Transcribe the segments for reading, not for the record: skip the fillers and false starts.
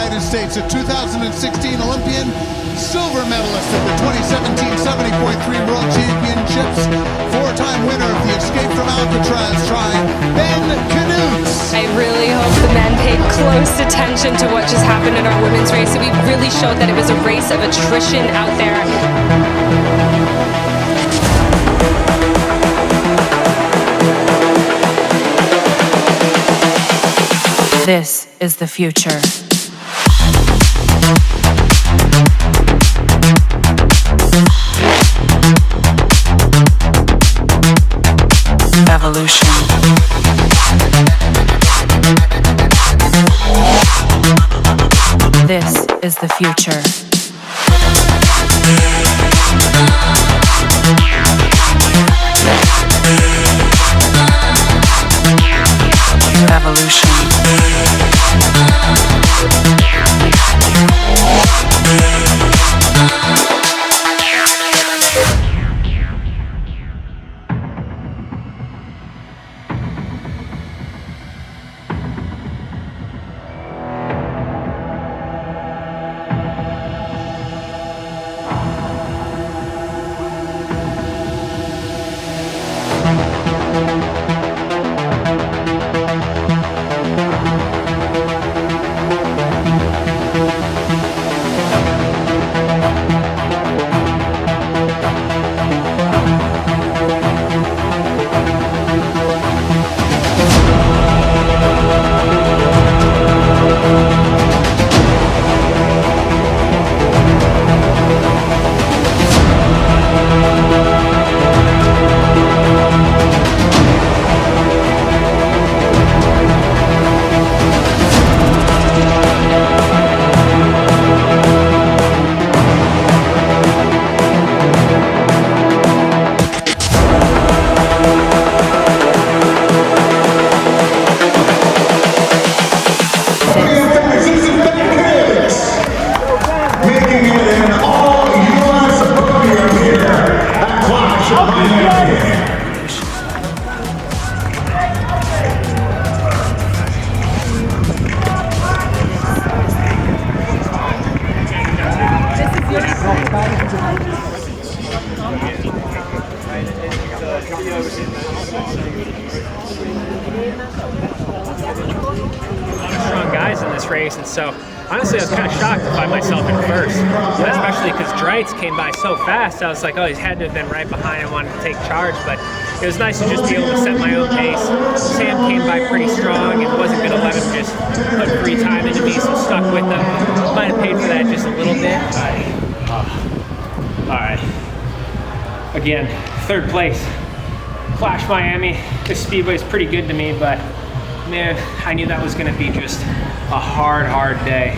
United States, a 2016 Olympian, silver medalist at the 2017 70.3 World Championships, four-time winner of the Escape from Alcatraz try, Ben Knutes. I really hope the men paid close attention to what just happened in our women's race. We really showed that it was a race of attrition out there. This is the future. Evolution. This is the future. Evolution. Strong guys in this race, and so honestly I was kind of shocked to find myself in first, especially because Dreitz came by so fast. I was like, oh, he had to have been right behind and wanted to take charge, but it was nice to just be able to set my own pace. Sam came by pretty strong and wasn't going to let him just put free time into me, so stuck with him. Might have paid for that just a little bit. All right. Again, third place. Flash Miami. This speedway is pretty good to me, but man, I knew that was going to be just a hard day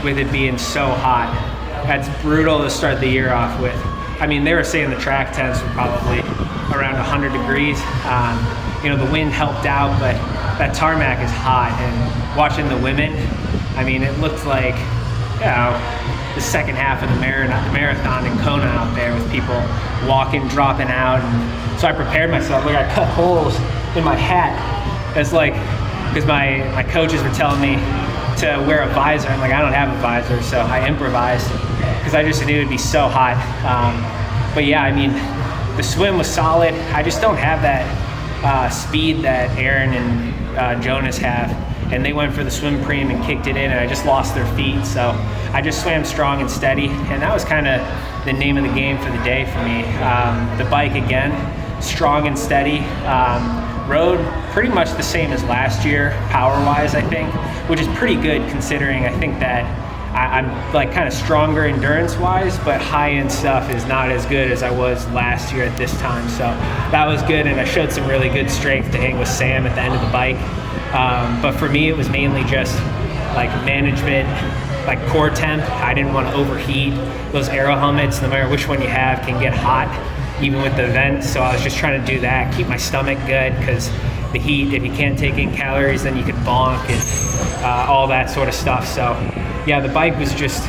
with it being so hot. That's brutal to start the year off with. I mean, they were saying the track temps were probably around 100 degrees. You know, the wind helped out, but that tarmac is hot. And watching the women, I mean, it looked like, you know, the second half of the marathon in Kona out there with people walking, dropping out. And so I prepared myself. Like, I cut holes in my hat. It's like, because my coaches were telling me to wear a visor. I'm like, I don't have a visor, so I improvised because I just knew it'd be so hot. But yeah, I mean, the swim was solid. I just don't have that speed that Aaron and Jonas have. And they went for the swim preem and kicked it in, and I just lost their feet. So I just swam strong and steady, and that was kind of the name of the game for the day for me. The bike, again, strong and steady. Rode pretty much the same as last year, power-wise, I think, which is pretty good considering I think that I'm like kind of stronger endurance-wise, but high-end stuff is not as good as I was last year at this time. So that was good, and I showed some really good strength to hang with Sam at the end of the bike. But for me, it was mainly just like management, like core temp. I didn't want to overheat. Those aero helmets, no matter which one you have, can get hot, even with the vent. So I was just trying to do that, keep my stomach good, because the heat, if you can't take in calories, then you could bonk and all that sort of stuff. So yeah, the bike was just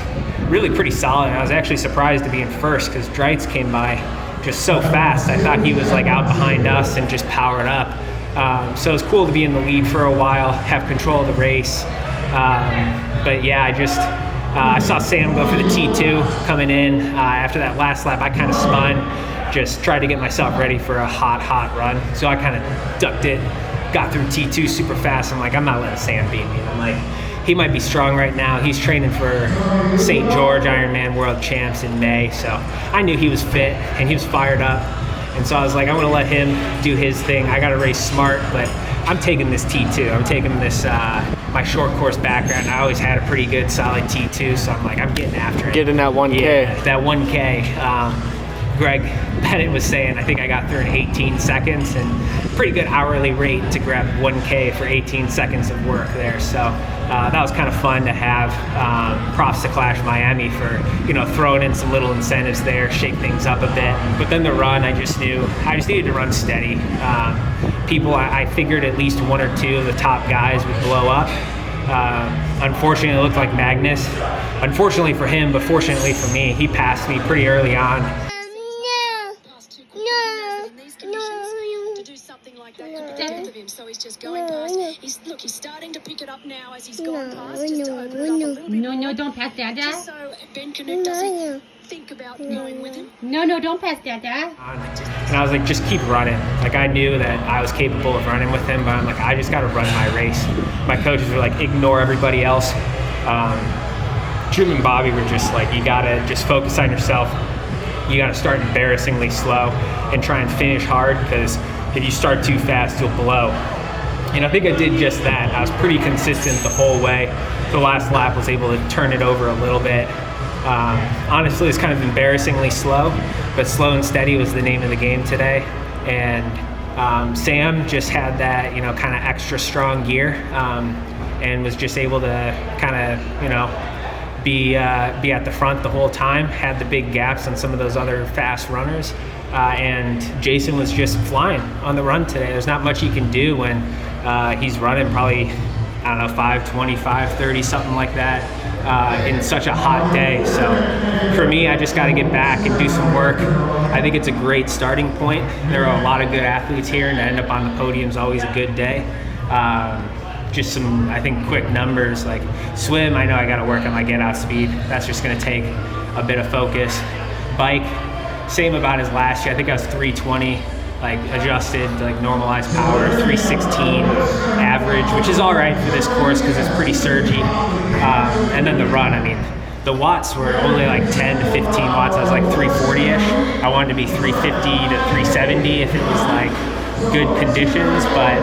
really pretty solid. And I was actually surprised to be in first because Dreitz came by just so fast. I thought he was like out behind us and just powering up. So it was cool to be in the lead for a while, have control of the race. But yeah, I saw Sam go for the T2 coming in. After that last lap, I kind of spun, just tried to get myself ready for a hot run. So I kind of ducked it, got through T2 super fast. I'm like, I'm not letting Sam beat me. I'm like, he might be strong right now. He's training for St. George Ironman World Champs in May. So I knew he was fit and he was fired up. And so I was like, I'm gonna let him do his thing. I gotta race smart, but I'm taking this T2. I'm taking this, my short course background. I always had a pretty good solid T2, so I'm like, I'm getting after it. Getting that 1K. Yeah, that 1K. Greg Bennett was saying, I think I got through in 18 seconds, and pretty good hourly rate to grab 1K for 18 seconds of work there. So that was kind of fun to have. Props to Clash Miami for, throwing in some little incentives there, shake things up a bit. But then the run, I just needed to run steady. I figured at least one or two of the top guys would blow up. Unfortunately, it looked like Magnus. Unfortunately for him, but fortunately for me, he passed me pretty early on. So he's just going past. He's starting to pick it up now as he's gone past, just to open it up a little bit. No, don't pass Dada. Just so Ben Canuck doesn't think about going with him. No, don't pass Dada. And I was like, just keep running. Like, I knew that I was capable of running with him, but I'm like, I just got to run my race. My coaches were like, ignore everybody else. Jim and Bobby were just like, you got to just focus on yourself. You got to start embarrassingly slow and try and finish hard, because if you start too fast, you'll blow. And I think I did just that. I was pretty consistent the whole way. The last lap was able to turn it over a little bit. Honestly, it's kind of embarrassingly slow, but slow and steady was the name of the game today. And Sam just had that, kind of extra strong gear, and was just able to kind of, be at the front the whole time, had the big gaps on some of those other fast runners. And Jason was just flying on the run today. There's not much he can do when he's running probably, 5:20, 5:30, something like that, in such a hot day. So for me, I just got to get back and do some work. I think it's a great starting point. There are a lot of good athletes here, and to end up on the podium is always a good day. Just some, I think, quick numbers, like swim, I know I got to work on my get out speed. That's just going to take a bit of focus. Bike, same about as last year. I think I was 320, like adjusted, like normalized power, 316 average, which is all right for this course because it's pretty surgy. And then the run, the watts were only like 10 to 15 watts. I was like 340-ish. I wanted to be 350 to 370 if it was like good conditions, but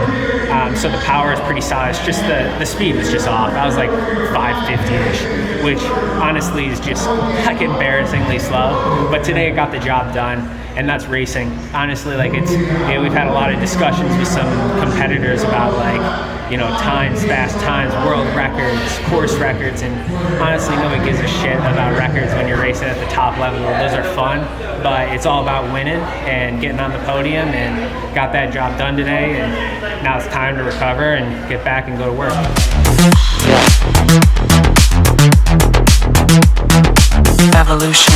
so the power is pretty solid. It's just the speed was just off. I was like 550-ish, which honestly is just like embarrassingly slow. But today I got the job done, and that's racing. Honestly, like we've had a lot of discussions with some competitors about times, fast times, world records, course records, and honestly nobody gives a shit about records when you're racing at the top level. Those are fun, but it's all about winning and getting on the podium, and got that job done today, and now it's time to recover and get back and go to work. Evolution.